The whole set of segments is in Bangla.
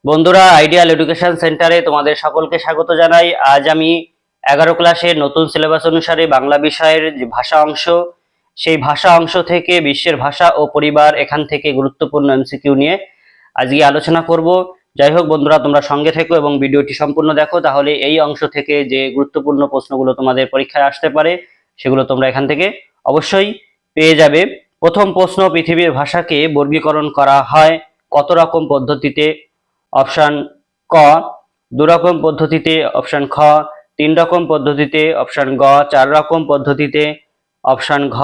বন্ধুরা, আইডিয়াল এডুকেশন সেন্টারে তোমাদের সকলকে স্বাগত জানাই। আজ আমি 11 ক্লাসের নতুন সিলেবাস অনুসারে বাংলা বিষয়ের যে ভাষা অংশ, সেই ভাষা অংশ থেকে বিশ্বের ভাষা ও পরিবার, এখান থেকে গুরুত্বপূর্ণ এমসিকিউ নিয়ে আজকে আলোচনা করব। যাই হোক বন্ধুরা, তোমরা সঙ্গে থেকো এবং ভিডিওটি সম্পূর্ণ দেখো, তাহলে এই অংশ থেকে যে গুরুত্বপূর্ণ প্রশ্নগুলো তোমাদের পরীক্ষায় আসতে পারে সেগুলো তোমরা এখান থেকে অবশ্যই পেয়ে যাবে। প্রথম প্রশ্ন, পৃথিবীর ভাষাকে বর্গীকরণ করা হয় কত রকম পদ্ধতিতে? অপশন ক 2 রকম পদ্ধতিতে, অপশন খ 3 রকম পদ্ধতিতে, অপশন গ 4 রকম পদ্ধতিতে, অপশন ঘ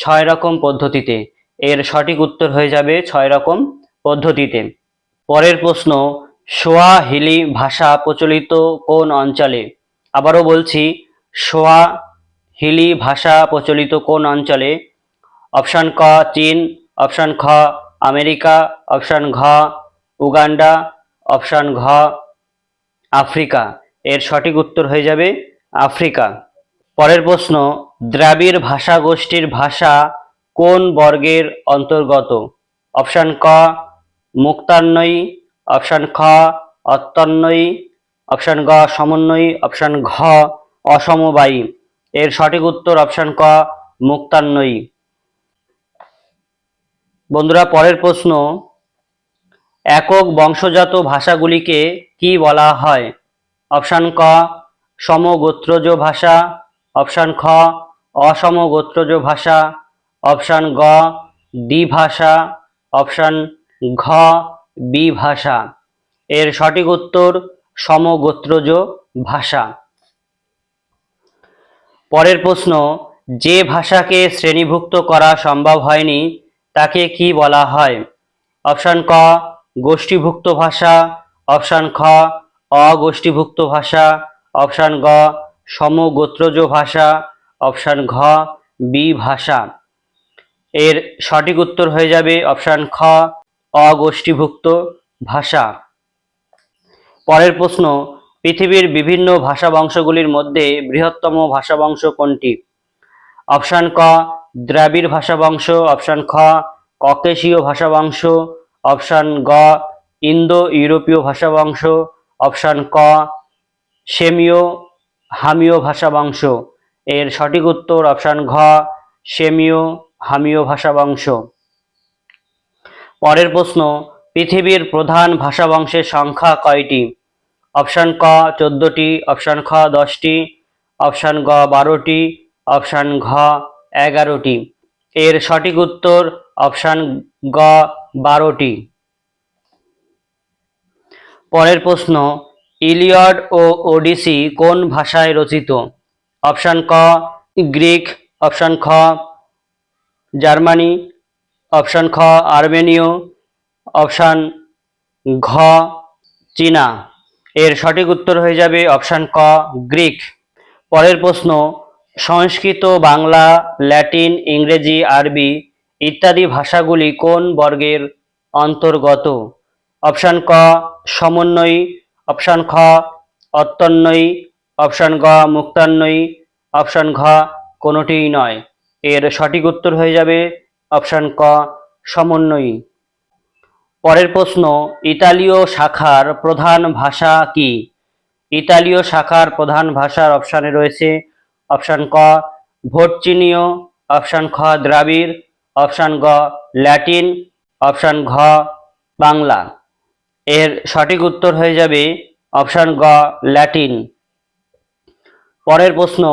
6 রকম পদ্ধতিতে। এর সঠিক উত্তর হয়ে যাবে 6 রকম পদ্ধতিতে। পরের প্রশ্ন, সোয়াহিলি ভাষা প্রচলিত কোন অঞ্চলে? আবারও বলছি, সোয়াহিলি ভাষা প্রচলিত কোন অঞ্চলে? অপশন ক চীন, অপশন খ আমেরিকা, অপশন ঘ উগান্ডা, অপশন ঘ আফ্রিকা। এর সঠিক উত্তর হয়ে যাবে আফ্রিকা। পরের প্রশ্ন, দ্রাবিড় ভাষা গোষ্ঠীর ভাষা কোন বর্গের অন্তর্গত? অপশন ক মুক্তান্বয়ী, অপশন খ অত্যান্বয়ী, অপশন গ সমন্বয়ী, অপশন ঘ অসমবায়ী। এর সঠিক উত্তর অপশন ক মুক্তান্বয়ী। বন্ধুরা, পরের প্রশ্ন, একক বংশজাত ভাষাগুলিকে কি বলা হয়? অপশন ক সমগোত্রজ ভাষা, অপশন খ অসমগোত্রজ ভাষা, অপশন গ দ্বিভাষা, অপশন ঘ বিভাষা। এর সঠিক উত্তর সমগোত্রজ ভাষা। পরের প্রশ্ন, যে ভাষাকে শ্রেণীভুক্ত করা সম্ভব হয়নি তাকে কি বলা হয়? অপশন ক গোষ্ঠীভুক্ত ভাষা, অপশন খ অগোষ্ঠীভুক্ত ভাষা, অপশন গ সমগোত্রজ ভাষা, অপশন ঘ বিভাষা। এর সঠিক উত্তর হয়ে যাবে অপশন খ অগোষ্ঠীভুক্ত ভাষা। পরের প্রশ্ন, পৃথিবীর বিভিন্ন ভাষা বংশগুলির মধ্যে বৃহত্তম ভাষা বংশ কোনটি? অপশন ক দ্রাবিড় ভাষা বংশ, অপশন খ ককেশীয় ভাষা বংশ, অপশন গ ইন্দো ইউরোপীয় ভাষা বংশ, অপশন ক সেমীয় হামীয় ভাষা বংশ। এর সঠিক উত্তর অপশন ঘ সেমীয় হামীয় ভাষা বংশ। পরের প্রশ্ন, পৃথিবীর প্রধান ভাষা বংশের সংখ্যা কয়টি? অপশন ক 14টি, অপশন খ 10টি, অপশন গ 12টি, অপশন ঘ 11টি। এর সঠিক উত্তর অপশন গ 12টি। পরের প্রশ্ন, ইলিয়ড ও ওডিসি কোন ভাষায় রচিত? অপশন ক গ্রিক, অপশন খ জার্মানি, অপশন খ আর্মেনীয়, অপশন ঘ চীনা। এর সঠিক উত্তর হয়ে যাবে অপশন ক গ্রিক। পরের প্রশ্ন, সংস্কৃত, বাংলা, ল্যাটিন, ইংরেজি, আরবি ইত্যাদি ভাষাগুলি কোন বর্গের অন্তর্গত? অপশন ক সমন্বয়ী, অপশন খ অত্যান্বয়ী, অপশন গ মুক্তান্বয়ী, অপশন ঘ কোনোটিই নয়। এর সঠিক উত্তর হয়ে যাবে অপশন ক সমন্বয়ী। পরের প্রশ্ন, ইতালীয় শাখার প্রধান ভাষা কি? ইতালীয় শাখার প্রধান ভাষার অপশানে রয়েছে অপশন ক ভোটচিনীয়, অপশন খ দ্রাবিড়, অপশন গ ল্যাটিন, অপশন ঘ বাংলা। এর সঠিক উত্তর হয়ে যাবে অপশন গ ল্যাটিন। পরের প্রশ্ন,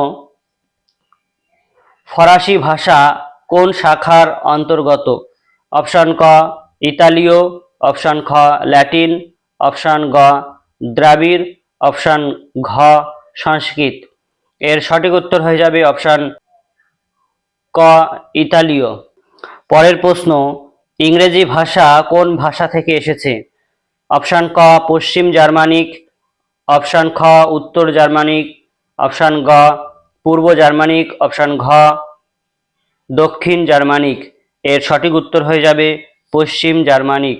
ফরাসি ভাষা কোন শাখার অন্তর্গত? অপশন ক ইতালীয়, অপশন খ ল্যাটিন, অপশন গ দ্রাবিড়, অপশন ঘ সংস্কৃত। এর সঠিক উত্তর হয়ে যাবে অপশন ক ইতালীয়। পরের প্রশ্ন, ইংরেজি ভাষা কোন ভাষা থেকে এসেছে? অপশন ক পশ্চিম জার্মানিক, অপশন খ উত্তর জার্মানিক, অপশন গ পূর্ব জার্মানিক, অপশন ঘ দক্ষিণ জার্মানিক। এর সঠিক উত্তর হয়ে যাবে পশ্চিম জার্মানিক।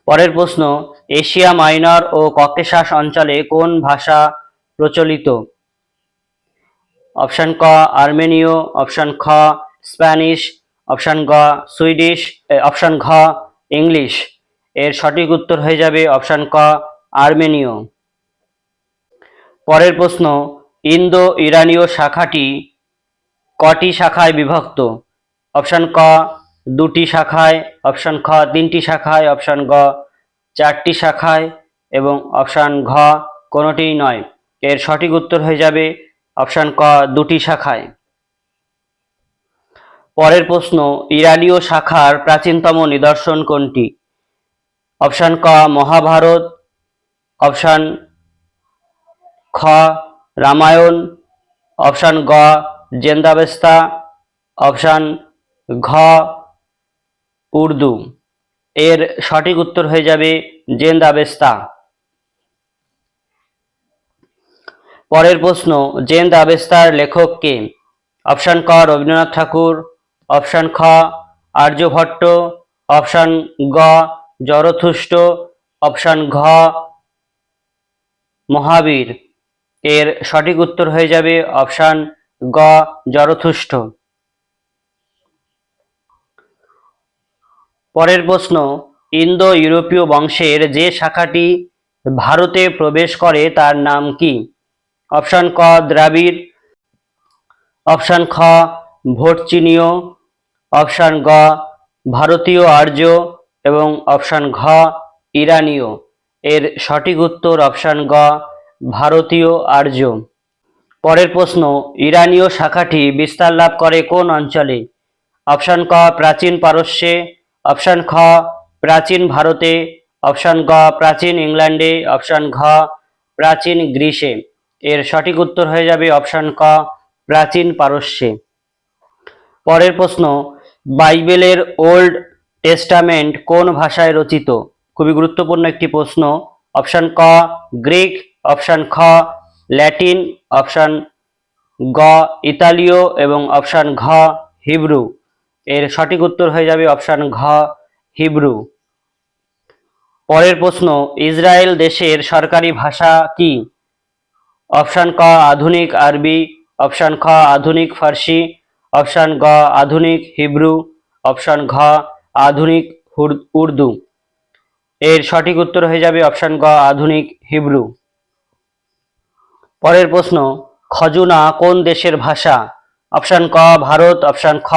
পরের প্রশ্ন, এশিয়া মাইনর ও ককেশাস অঞ্চলে কোন ভাষা প্রচলিত? অপশন ক আর্মেনীয়, অপশন খ স্প্যানিশ, অপশন গ সুইডিশ, অপশন ঘ ইংলিশ। এর সঠিক উত্তর হয়ে যাবে অপশন ক আর্মেনীয়। পরের প্রশ্ন, ইন্দো ইরানীয় শাখাটি কটি শাখায় বিভক্ত? অপশন ক দুটি শাখায়, অপশন খ তিনটি শাখায়, অপশন গ চারটি শাখায় এবং অপশন ঘ কোনোটিই নয়। এর সঠিক উত্তর হয়ে যাবে অপশন ক দুটি শাখায়। পরের প্রশ্ন, ইরানীয় শাখার প্রাচীনতম নিদর্শন কোনটি? অপশন ক মহাভারত, অপশন খ রামায়ণ, অপশন গ জেন্দাবেস্তা, অপশন ঘ উর্দু। এর সঠিক উত্তর হয়ে যাবে জেন্দাবেস্তা। পরের প্রশ্ন, জেন্দাবেস্তার লেখক কে? অপশন ক রবীন্দ্রনাথ ঠাকুর, অপশন খ আর্যভট্ট, অপশন গ জরথুস্ট, অপশন ঘ মহাবীর। এর সঠিক উত্তর হয়ে যাবে অপশন গ জরথুস্ট। পরের প্রশ্ন, ইন্দো ইউরোপীয় বংশের যে শাখাটি ভারতে প্রবেশ করে তার নাম কি? অপশন ক দ্রাবিড়, অপশন খ ভোটচিনীয়, অপশন গ ভারতীয় আর্য এবং অপশন ঘ ইরানীয়। এর সঠিক উত্তর অপশন গ ভারতীয় আর্য। পরের প্রশ্ন, ইরানীয় শাখাটি বিস্তার লাভ করে কোন অঞ্চলে? অপশন ক প্রাচীন পারস্যে, অপশন খ প্রাচীন ভারতে, অপশন গ প্রাচীন ইংল্যান্ডে, অপশন ঘ প্রাচীন গ্রিসে। এর সঠিক উত্তর হয়ে যাবে অপশন ক প্রাচীন পারস্যে। পরের প্রশ্ন, বাইবেলের ওল্ড টেস্টামেন্ট কোন ভাষায় রচিত? খুবই গুরুত্বপূর্ণ একটি প্রশ্ন। অপশন ক গ্রিক, অপশন খ ল্যাটিন, অপশন গ ইতালীয় এবং অপশন ঘ হিব্রু। এর সঠিক উত্তর হয়ে যাবে অপশন ঘ হিব্রু। পরের প্রশ্ন, ইসরায়েল দেশের সরকারি ভাষা কি? অপশন ক আধুনিক আরবি, অপশন খ আধুনিক ফার্সি, অপশন গ আধুনিক হিব্রু, অপশন ঘ আধুনিক উর্দু। এর সঠিক উত্তর হয়ে যাবে অপশন গ আধুনিক হিব্রু। পরের প্রশ্ন, খজুনা কোন দেশের ভাষা? অপশন ক ভারত, অপশন খ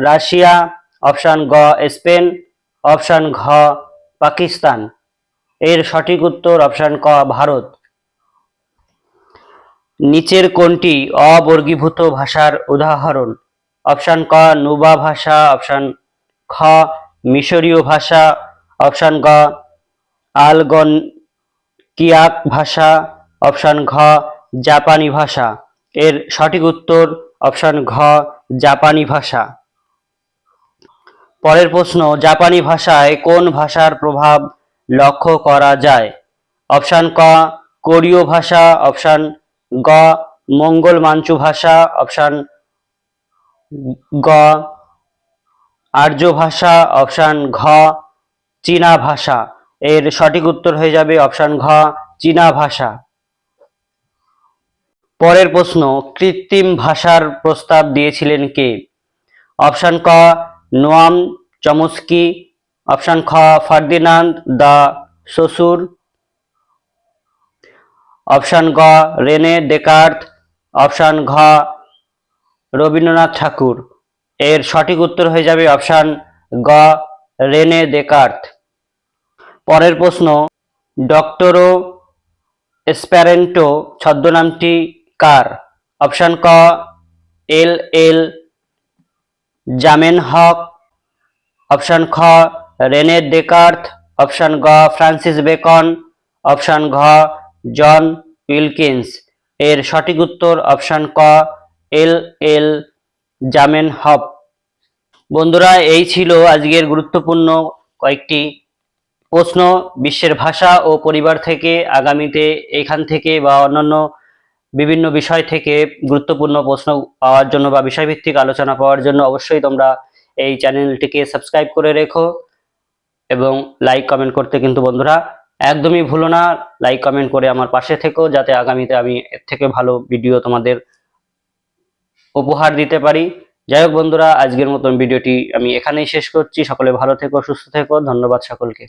রাশিয়া, অপশন গ স্পেন, অপশন ঘ পাকিস্তান। এর সঠিক উত্তর অপশন ক ভারত। নিচের কোনটি অবর্গীভূত ভাষার উদাহরণ? অপশন ক নুবা ভাষা, অপশন খ মিশরীয় ভাষা, অপশন গ আলগনকিয়াক ভাষা, অপশন ঘ জাপানি ভাষা। এর সঠিক উত্তর অপশন ঘ জাপানি ভাষা। পরের প্রশ্ন, জাপানি ভাষায় কোন ভাষার প্রভাব লক্ষ্য করা যায়? অপশন ক কোরীয় ভাষা, অপশন গ মঙ্গল মাঞ্চু ভাষা, অপশন গ আর্য ভাষা, অপশন ঘ চীনা ভাষা। এর সঠিক উত্তর হয়ে যাবে অপশন ঘ চীনা ভাষা। পরের প্রশ্ন, কৃত্রিম ভাষার প্রস্তাব দিয়েছিলেন কে? অপশন ক নোয়াম চমস্কি, অপশন খ ফার্দিনান্দ দ্য সসুর, অপশন গ রেনে ডেকার্ত, অপশন ঘ রবীন্দ্রনাথ ঠাকুর। এর সঠিক উত্তর হয়ে যাবে অপশন গ রেনে ডেকার্ত। পরের প্রশ্ন, ডক্টরো এসপেরেন্টো ছদ্মনামটি কার? অপশন ক এল এল জামেনহক, অপশন খ রেনে ডেকার্ত, অপশন গ ফ্রান্সিস বেকন, অপশন ঘ জন উইলকিন্স। এর সঠিক উত্তর অপশন ক এল এল জামেনহক। বন্ধুরা, এই ছিল আজকের গুরুত্বপূর্ণ কয়েকটি প্রশ্ন বিশ্বের ভাষা ও পরিবার থেকে। আগামীতে এখান থেকে বা অন্যান্য বিভিন্ন বিষয় থেকে গুরুত্বপূর্ণ প্রশ্ন পাওয়ার জন্য বা বিষয়ভিত্তিক আলোচনা পাওয়ার জন্য অবশ্যই তোমরা এই চ্যানেলটিকে সাবস্ক্রাইব করে রেখো এবং লাইক কমেন্ট করতে কিন্তু বন্ধুরা একদমই ভুলো না। লাইক কমেন্ট করে আমার পাশে থেকো, যাতে আগামীতে আমি এর থেকে ভালো ভিডিও তোমাদের উপহার দিতে পারি। যাই হোক বন্ধুরা, আজকের মতন ভিডিওটি আমি এখানেই শেষ করছি। সকলে ভালো থেকো, সুস্থ থেকো। ধন্যবাদ সকলকে।